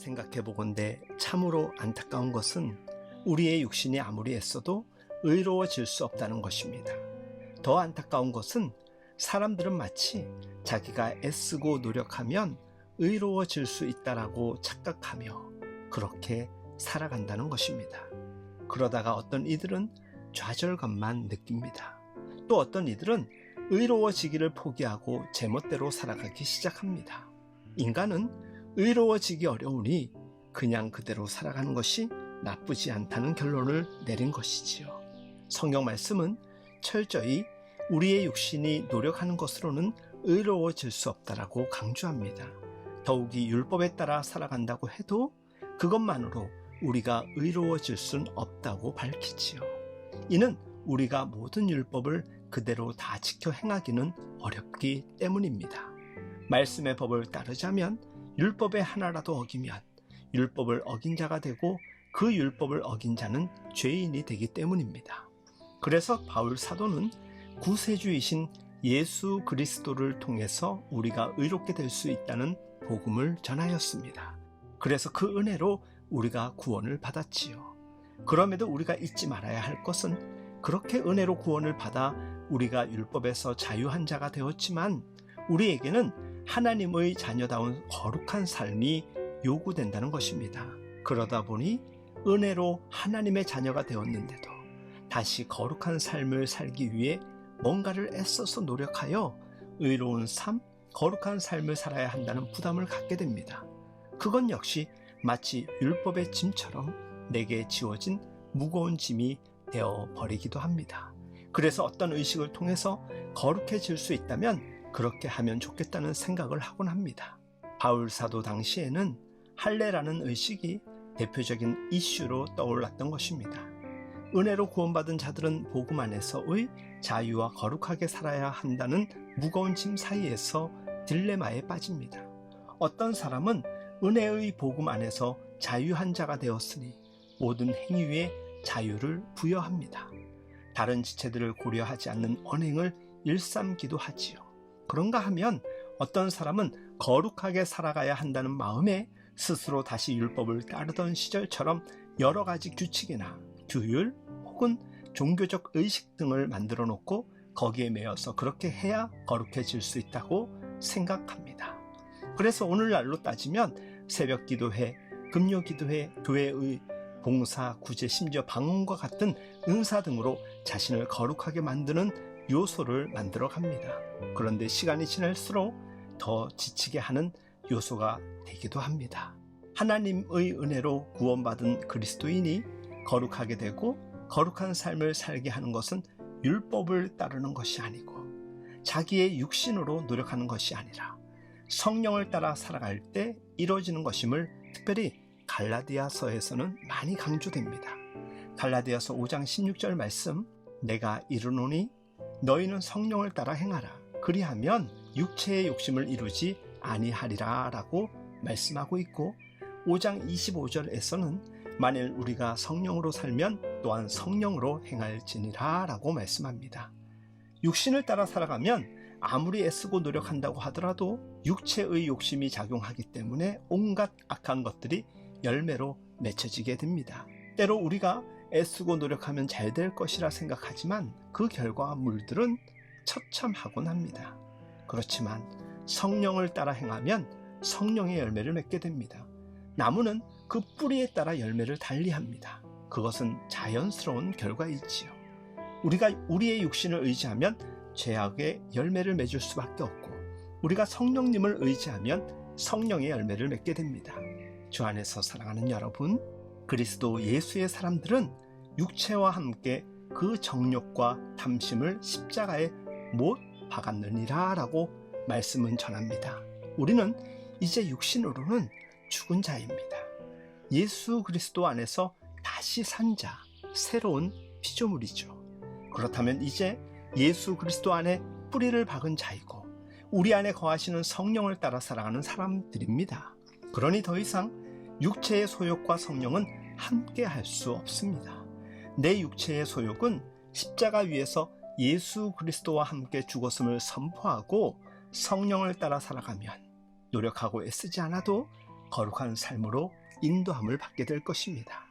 생각해 보건대 참으로 안타까운 것은 우리의 육신이 아무리 애써도 의로워질 수 없다는 것입니다. 더 안타까운 것은 사람들은 마치 자기가 애쓰고 노력하면 의로워질 수 있다라고 착각하며 그렇게 살아간다는 것입니다. 그러다가 어떤 이들은 좌절감만 느낍니다. 또 어떤 이들은 의로워지기를 포기하고 제멋대로 살아가기 시작합니다. 인간은 의로워지기 어려우니 그냥 그대로 살아가는 것이 나쁘지 않다는 결론을 내린 것이지요. 성경 말씀은 철저히 우리의 육신이 노력하는 것으로는 의로워질 수 없다라고 강조합니다. 더욱이 율법에 따라 살아간다고 해도 그것만으로 우리가 의로워질 수는 없다고 밝히지요. 이는 우리가 모든 율법을 그대로 다 지켜 행하기는 어렵기 때문입니다. 말씀의 법을 따르자면 율법의 하나라도 어기면 율법을 어긴 자가 되고 그 율법을 어긴 자는 죄인이 되기 때문입니다. 그래서 바울 사도는 구세주이신 예수 그리스도를 통해서 우리가 의롭게 될 수 있다는 복음을 전하였습니다. 그래서 그 은혜로 우리가 구원을 받았지요. 그럼에도 우리가 잊지 말아야 할 것은 그렇게 은혜로 구원을 받아 우리가 율법에서 자유한 자가 되었지만 우리에게는 하나님의 자녀다운 거룩한 삶이 요구된다는 것입니다. 그러다 보니 은혜로 하나님의 자녀가 되었는데도 다시 거룩한 삶을 살기 위해 뭔가를 애써서 노력하여 의로운 삶, 거룩한 삶을 살아야 한다는 부담을 갖게 됩니다. 그건 역시 마치 율법의 짐처럼 내게 지워진 무거운 짐이 되어 버리기도 합니다. 그래서 어떤 의식을 통해서 거룩해질 수 있다면 그렇게 하면 좋겠다는 생각을 하곤 합니다. 바울 사도 당시에는 할례라는 의식이 대표적인 이슈로 떠올랐던 것입니다. 은혜로 구원받은 자들은 복음 안에서의 자유와 거룩하게 살아야 한다는 무거운 짐 사이에서 딜레마에 빠집니다. 어떤 사람은 은혜의 복음 안에서 자유한 자가 되었으니 모든 행위 위에 자유를 부여합니다. 다른 지체들을 고려하지 않는 언행을 일삼기도 하지요. 그런가 하면 어떤 사람은 거룩하게 살아가야 한다는 마음에 스스로 다시 율법을 따르던 시절처럼 여러 가지 규칙이나 규율 혹은 종교적 의식 등을 만들어 놓고 거기에 매여서 그렇게 해야 거룩해질 수 있다고 생각합니다. 그래서 오늘날로 따지면 새벽 기도회, 금요 기도회, 교회의 봉사, 구제, 심지어 방언과 같은 은사 등으로 자신을 거룩하게 만드는 요소를 만들어 갑니다. 그런데 시간이 지날수록 더 지치게 하는 요소가 되기도 합니다. 하나님의 은혜로 구원받은 그리스도인이 거룩하게 되고 거룩한 삶을 살게 하는 것은 율법을 따르는 것이 아니고 자기의 육신으로 노력하는 것이 아니라 성령을 따라 살아갈 때 이루어지는 것임을 특별히 갈라디아서에서는 많이 강조됩니다. 갈라디아서 5장 16절 말씀, 내가 이르노니 너희는 성령을 따라 행하라. 그리하면 육체의 욕심을 이루지 아니하리라 라고 말씀하고 있고, 5장 25절에서는 만일 우리가 성령으로 살면 또한 성령으로 행할지니라 라고 말씀합니다. 육신을 따라 살아가면 아무리 애쓰고 노력한다고 하더라도 육체의 욕심이 작용하기 때문에 온갖 악한 것들이 열매로 맺혀지게 됩니다. 때로 우리가 애쓰고 노력하면 잘 될 것이라 생각하지만 그 결과물들은 처참하곤 합니다. 그렇지만 성령을 따라 행하면 성령의 열매를 맺게 됩니다. 나무는 그 뿌리에 따라 열매를 달리합니다. 그것은 자연스러운 결과이지요. 우리가 우리의 육신을 의지하면 죄악의 열매를 맺을 수밖에 없고, 우리가 성령님을 의지하면 성령의 열매를 맺게 됩니다. 주 안에서 사랑하는 여러분, 그리스도 예수의 사람들은 육체와 함께 그 정욕과 탐심을 십자가에 못 박았느니라 라고 말씀은 전합니다. 우리는 이제 육신으로는 죽은 자입니다. 예수 그리스도 안에서 다시 산 자, 새로운 피조물이죠. 그렇다면 이제 예수 그리스도 안에 뿌리를 박은 자이고 우리 안에 거하시는 성령을 따라 살아가는 사람들입니다. 그러니 더 이상 육체의 소욕과 성령은 함께 할 수 없습니다. 내 육체의 소욕은 십자가 위에서 예수 그리스도와 함께 죽었음을 선포하고 성령을 따라 살아가면 노력하고 애쓰지 않아도 거룩한 삶으로 인도함을 받게 될 것입니다.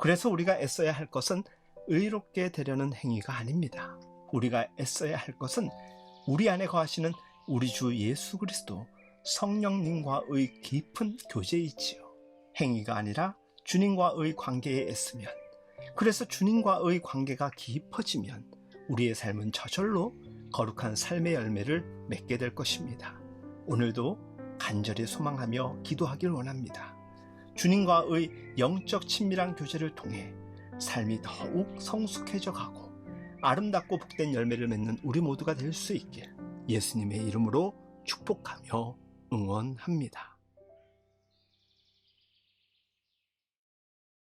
그래서 우리가 애써야 할 것은 의롭게 되려는 행위가 아닙니다. 우리가 애써야 할 것은 우리 안에 거하시는 우리 주 예수 그리스도 성령님과의 깊은 교제이지요. 행위가 아니라 주님과의 관계에 애쓰면, 그래서 주님과의 관계가 깊어지면 우리의 삶은 저절로 거룩한 삶의 열매를 맺게 될 것입니다. 오늘도 간절히 소망하며 기도하길 원합니다. 주님과의 영적 친밀한 교제를 통해 삶이 더욱 성숙해져 가고 아름답고 복된 열매를 맺는 우리 모두가 될 수 있길 예수님의 이름으로 축복하며 응원합니다.